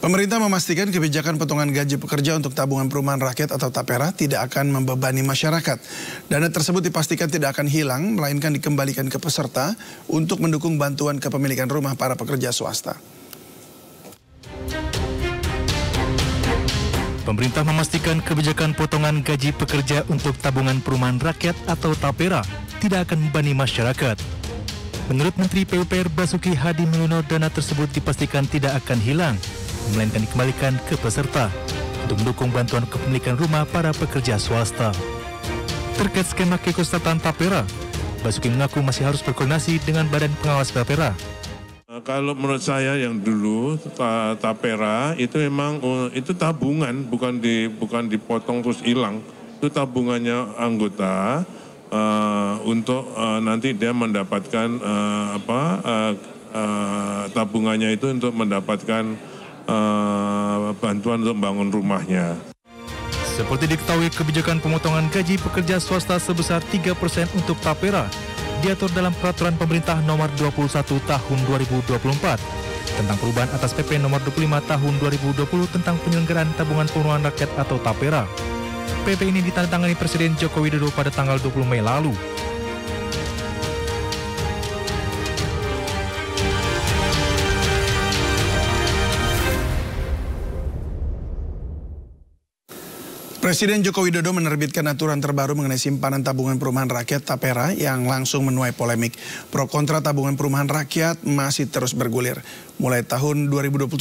Pemerintah memastikan kebijakan potongan gaji pekerja untuk tabungan perumahan rakyat atau TAPERA tidak akan membebani masyarakat. Dana tersebut dipastikan tidak akan hilang, melainkan dikembalikan ke peserta untuk mendukung bantuan kepemilikan rumah para pekerja swasta. Pemerintah memastikan kebijakan potongan gaji pekerja untuk tabungan perumahan rakyat atau TAPERA tidak akan membebani masyarakat. Menurut Menteri PUPR Basuki Hadi Mulyono, dana tersebut dipastikan tidak akan hilang, melainkan dikembalikan ke peserta untuk mendukung bantuan kepemilikan rumah para pekerja swasta. Terkait skema keikutsertaan TAPERA, Basuki mengaku masih harus berkoordinasi dengan Badan Pengawas TAPERA. Kalau menurut saya yang dulu TAPERA itu memang itu tabungan, bukan dipotong terus hilang. Itu tabungannya anggota untuk nanti dia mendapatkan tabungannya itu untuk mendapatkan bantuan untuk membangun rumahnya. Seperti diketahui, kebijakan pemotongan gaji pekerja swasta sebesar 3% untuk TAPERA diatur dalam Peraturan Pemerintah Nomor 21 Tahun 2024 tentang perubahan atas PP Nomor 25 Tahun 2020 tentang penyelenggaraan tabungan perumahan rakyat atau TAPERA. PP ini ditandatangani Presiden Joko Widodo pada tanggal 20 Mei lalu. Presiden Joko Widodo menerbitkan aturan terbaru mengenai simpanan tabungan perumahan rakyat TAPERA yang langsung menuai polemik. Pro kontra tabungan perumahan rakyat masih terus bergulir. Mulai tahun 2027,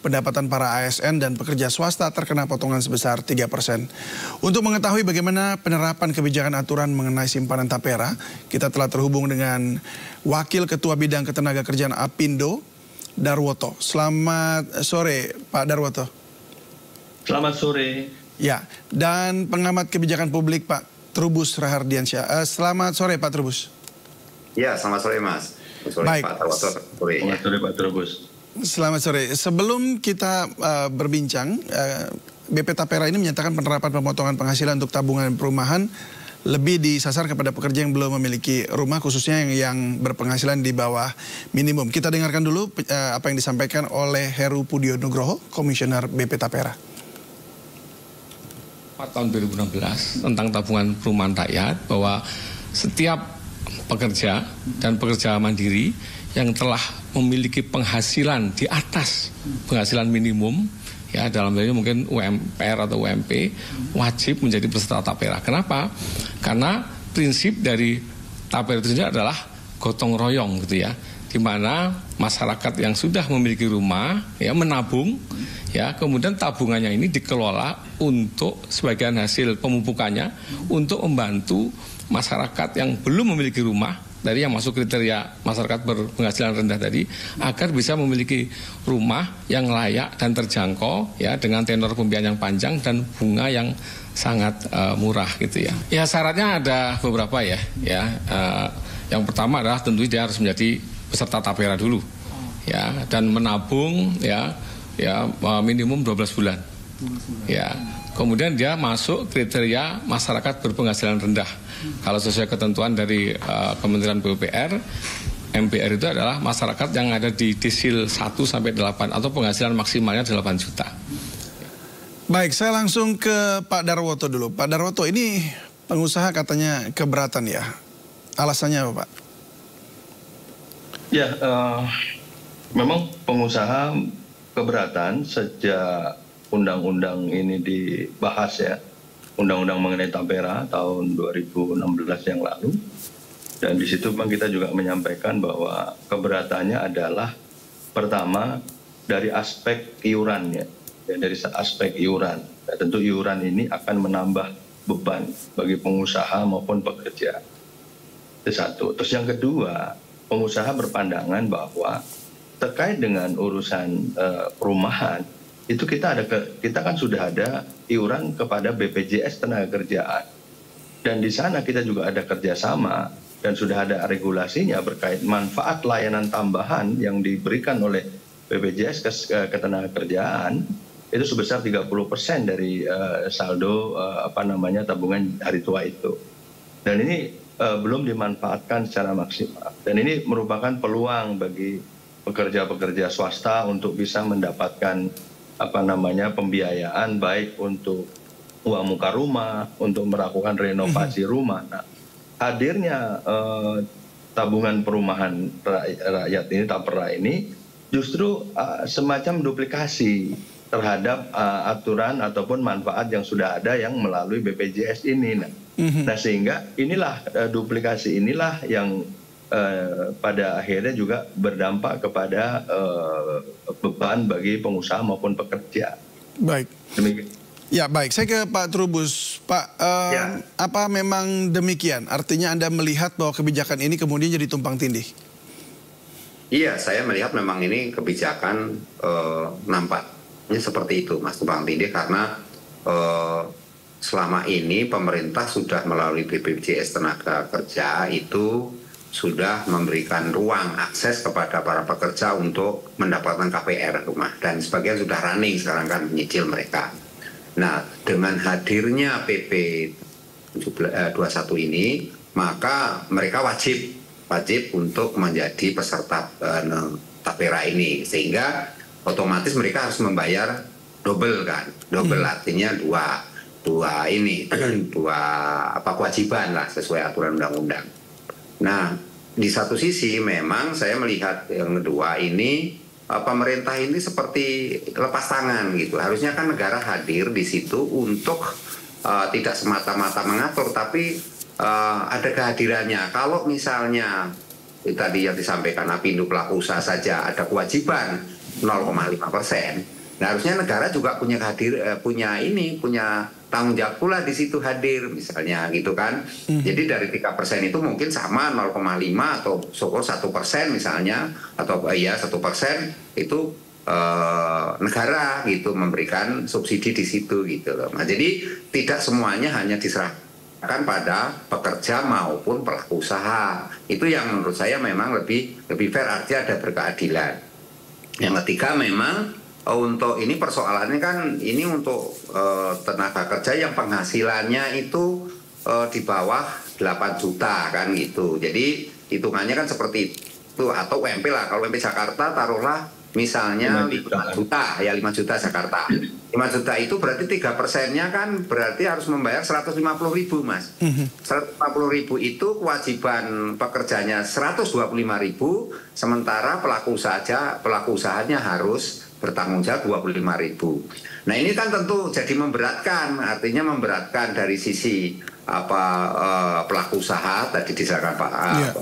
pendapatan para ASN dan pekerja swasta terkena potongan sebesar 3%. Untuk mengetahui bagaimana penerapan kebijakan aturan mengenai simpanan TAPERA, kita telah terhubung dengan Wakil Ketua Bidang Ketenagakerjaan Apindo, Darwoto. Selamat sore, Pak Darwoto. Selamat sore. Ya, dan pengamat kebijakan publik Pak Trubus Rahardiansyah. Selamat sore Pak Trubus. Ya, selamat sore Mas. Sore, baik. Pak Darwoto. Selamat sore Pak Trubus. Selamat sore. Sebelum kita berbincang, BP TAPERA ini menyatakan penerapan pemotongan penghasilan untuk tabungan perumahan lebih disasar kepada pekerja yang belum memiliki rumah, khususnya yang berpenghasilan di bawah minimum. Kita dengarkan dulu apa yang disampaikan oleh Heru Pudio Nugroho, Komisioner BP TAPERA. Tahun 2016 tentang tabungan perumahan rakyat bahwa setiap pekerja dan pekerja mandiri yang telah memiliki penghasilan di atas penghasilan minimum, ya dalam hal ini mungkin UMPR atau UMP, wajib menjadi peserta TAPERA. Kenapa? Karena prinsip dari TAPERA itu adalah gotong royong gitu ya, di mana masyarakat yang sudah memiliki rumah ya menabung, ya kemudian tabungannya ini dikelola untuk sebagian hasil pemupukannya untuk membantu masyarakat yang belum memiliki rumah, dari yang masuk kriteria masyarakat berpenghasilan rendah tadi, agar bisa memiliki rumah yang layak dan terjangkau ya dengan tenor pembiayaan yang panjang dan bunga yang sangat murah gitu ya. Ya syaratnya ada beberapa ya. Yang pertama adalah tentu dia harus menjadi peserta TAPERA dulu ya, dan menabung ya minimum 12 bulan. Ya. Kemudian dia masuk kriteria masyarakat berpenghasilan rendah. Kalau sesuai ketentuan dari Kementerian PUPR, MPR itu adalah masyarakat yang ada di desil 1 sampai 8 atau penghasilan maksimalnya 8 juta. Baik, saya langsung ke Pak Darwoto dulu. Pak Darwoto, ini pengusaha katanya keberatan ya. Alasannya apa, Pak? Ya, memang pengusaha keberatan sejak undang-undang ini dibahas ya, undang-undang mengenai TAPERA tahun 2016 yang lalu, dan di situ memang kita juga menyampaikan bahwa keberatannya adalah pertama dari aspek iurannya, ya, dari aspek iuran. Ya, tentu iuran ini akan menambah beban bagi pengusaha maupun pekerja. Itu satu. Terus yang kedua, pengusaha berpandangan bahwa terkait dengan urusan perumahan, itu kita kan sudah ada iuran kepada BPJS Tenagakerjaan, dan di sana kita juga ada kerjasama dan sudah ada regulasinya berkait manfaat layanan tambahan yang diberikan oleh BPJS Ketenagakerjaan itu sebesar 30% dari saldo tabungan hari tua itu, dan ini belum dimanfaatkan secara maksimal, dan ini merupakan peluang bagi pekerja-pekerja swasta untuk bisa mendapatkan pembiayaan baik untuk uang muka rumah, untuk melakukan renovasi rumah. Nah, hadirnya tabungan perumahan rakyat ini, Tapera ini, justru semacam duplikasi terhadap aturan ataupun manfaat yang sudah ada yang melalui BPJS ini. Nah, sehingga inilah duplikasi inilah yang pada akhirnya juga berdampak kepada beban bagi pengusaha maupun pekerja. Baik. Demikian. Ya, baik. Saya ke Pak Trubus. Pak, apa memang demikian? Artinya Anda melihat bahwa kebijakan ini kemudian jadi tumpang tindih? Iya, saya melihat memang ini kebijakan nampaknya seperti itu, Mas, tumpang tindih, karena selama ini pemerintah sudah melalui BPJS Tenaga Kerja itu sudah memberikan ruang akses kepada para pekerja untuk mendapatkan KPR rumah, dan sebagian sudah running sekarang kan menyicil mereka. Nah, dengan hadirnya PP 21 ini, maka mereka wajib untuk menjadi peserta Tapera ini, sehingga otomatis mereka harus membayar double kan, artinya dua kewajiban lah sesuai aturan undang-undang. Nah, di satu sisi memang saya melihat yang kedua ini pemerintah ini seperti lepas tangan gitu. Harusnya kan negara hadir di situ untuk tidak semata-mata mengatur, tapi ada kehadirannya. Kalau misalnya tadi yang disampaikan Apindo pelaku usaha saja ada kewajiban 0,5%, nah harusnya negara juga punya tanggung jawab pula di situ hadir misalnya gitu kan. Jadi dari 3% itu mungkin sama 0,5 atau 1% misalnya, atau 1% itu negara gitu memberikan subsidi di situ gitu loh. Nah, jadi tidak semuanya hanya diserahkan pada pekerja maupun pelaku usaha. Itu yang menurut saya memang lebih fair, artinya ada berkeadilan. Yang ketiga memang untuk ini persoalannya kan ini untuk tenaga kerja yang penghasilannya itu di bawah 8 juta kan gitu. Jadi hitungannya kan seperti itu, atau UMP lah. Kalau UMP Jakarta taruhlah misalnya 5 juta, ya 5 juta Jakarta. 5 juta itu berarti 3%-nya kan berarti harus membayar 150.000, Mas. 150.000 itu kewajiban pekerjanya 125.000, sementara pelaku usahanya harus bertanggung jawab 25.000. Nah, ini kan tentu jadi memberatkan, artinya memberatkan dari sisi pelaku usaha tadi disampaikan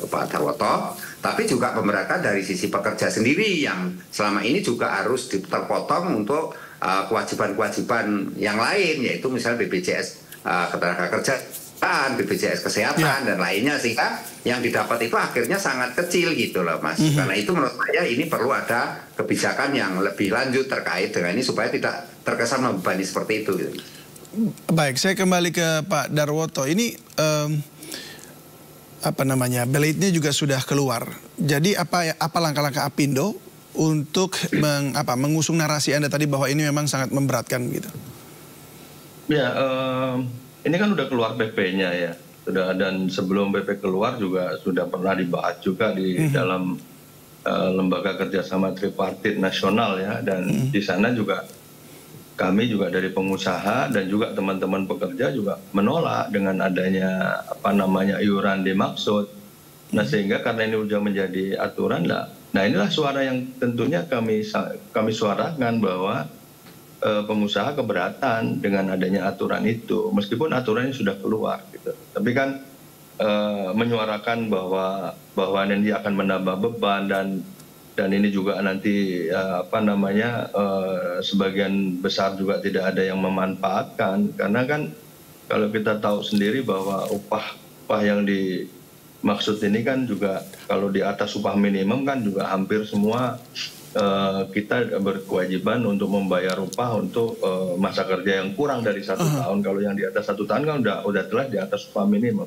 Pak Darwoto, tapi juga memberatkan dari sisi pekerja sendiri yang selama ini juga harus terpotong untuk kewajiban-kewajiban yang lain, yaitu misalnya BPJS Ketenagakerjaan, BPJS Kesehatan dan lainnya, sehingga yang didapat itu akhirnya sangat kecil gitu loh, Mas. Karena itu menurut saya ini perlu ada kebijakan yang lebih lanjut terkait dengan ini supaya tidak terkesan membebani seperti itu gitu. Baik, saya kembali ke Pak Darwoto. Ini beletnya juga sudah keluar. Jadi apa langkah-langkah Apindo untuk mengusung narasi Anda tadi bahwa ini memang sangat memberatkan gitu? Ya, ini kan udah keluar PP-nya ya. Dan sebelum PP keluar juga sudah pernah dibahas juga di dalam lembaga kerjasama tripartit nasional ya. Dan di sana juga kami juga dari pengusaha dan juga teman-teman pekerja juga menolak dengan adanya iuran dimaksud. Nah, sehingga karena ini sudah menjadi aturan lah. Nah, inilah suara yang tentunya kami suarakan bahwa pengusaha keberatan dengan adanya aturan itu, meskipun aturannya sudah keluar gitu. Tapi kan menyuarakan bahwa ini akan menambah beban dan ini juga nanti sebagian besar juga tidak ada yang memanfaatkan, karena kan kalau kita tahu sendiri bahwa upah yang dimaksud ini kan juga kalau di atas upah minimum kan juga hampir semua kita berkewajiban untuk membayar upah untuk masa kerja yang kurang dari 1 tahun. Kalau yang di atas 1 tahun kan udah jelas di atas upah minimum.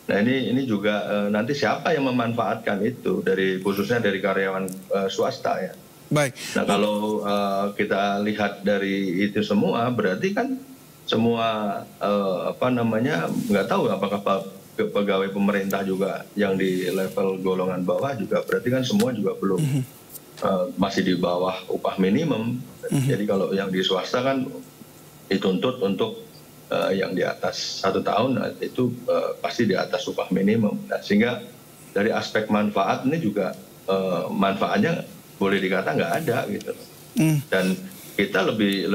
Nah, ini juga nanti siapa yang memanfaatkan itu, khususnya dari karyawan swasta ya. Baik. Nah, kalau kita lihat dari itu semua, berarti kan semua nggak tahu apakah pegawai pemerintah juga yang di level golongan bawah juga berarti kan semua juga belum masih di bawah upah minimum. Jadi kalau yang di swasta kan dituntut untuk yang di atas 1 tahun itu pasti di atas upah minimum. Nah, sehingga dari aspek manfaat ini juga manfaatnya boleh dikata nggak ada gitu. Dan kita lebih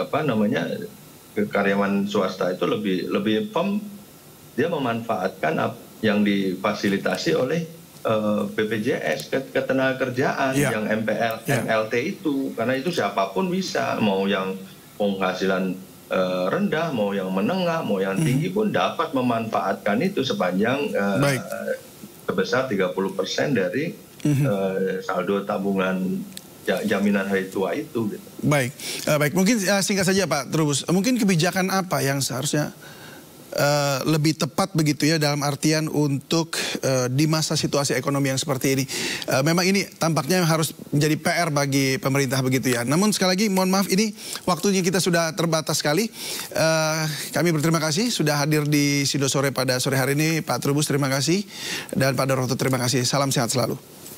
apa namanya, karyawan swasta itu lebih firm, dia memanfaatkan yang difasilitasi oleh BPJS ketenagakerjaan yang MLT itu, karena itu siapapun bisa, mau yang penghasilan rendah, mau yang menengah, mau yang tinggi pun dapat memanfaatkan itu sepanjang sebesar 30% dari saldo tabungan jaminan hari tua itu. Gitu. Baik, mungkin singkat saja Pak Trubus, mungkin kebijakan apa yang seharusnya lebih tepat begitu ya, dalam artian untuk di masa situasi ekonomi yang seperti ini. Memang ini tampaknya harus menjadi PR bagi pemerintah begitu ya. Namun sekali lagi mohon maaf, ini waktunya kita sudah terbatas sekali. Kami berterima kasih sudah hadir di Sido Sore pada sore hari ini. Pak Trubus terima kasih, dan Pak Doroto terima kasih. Salam sehat selalu.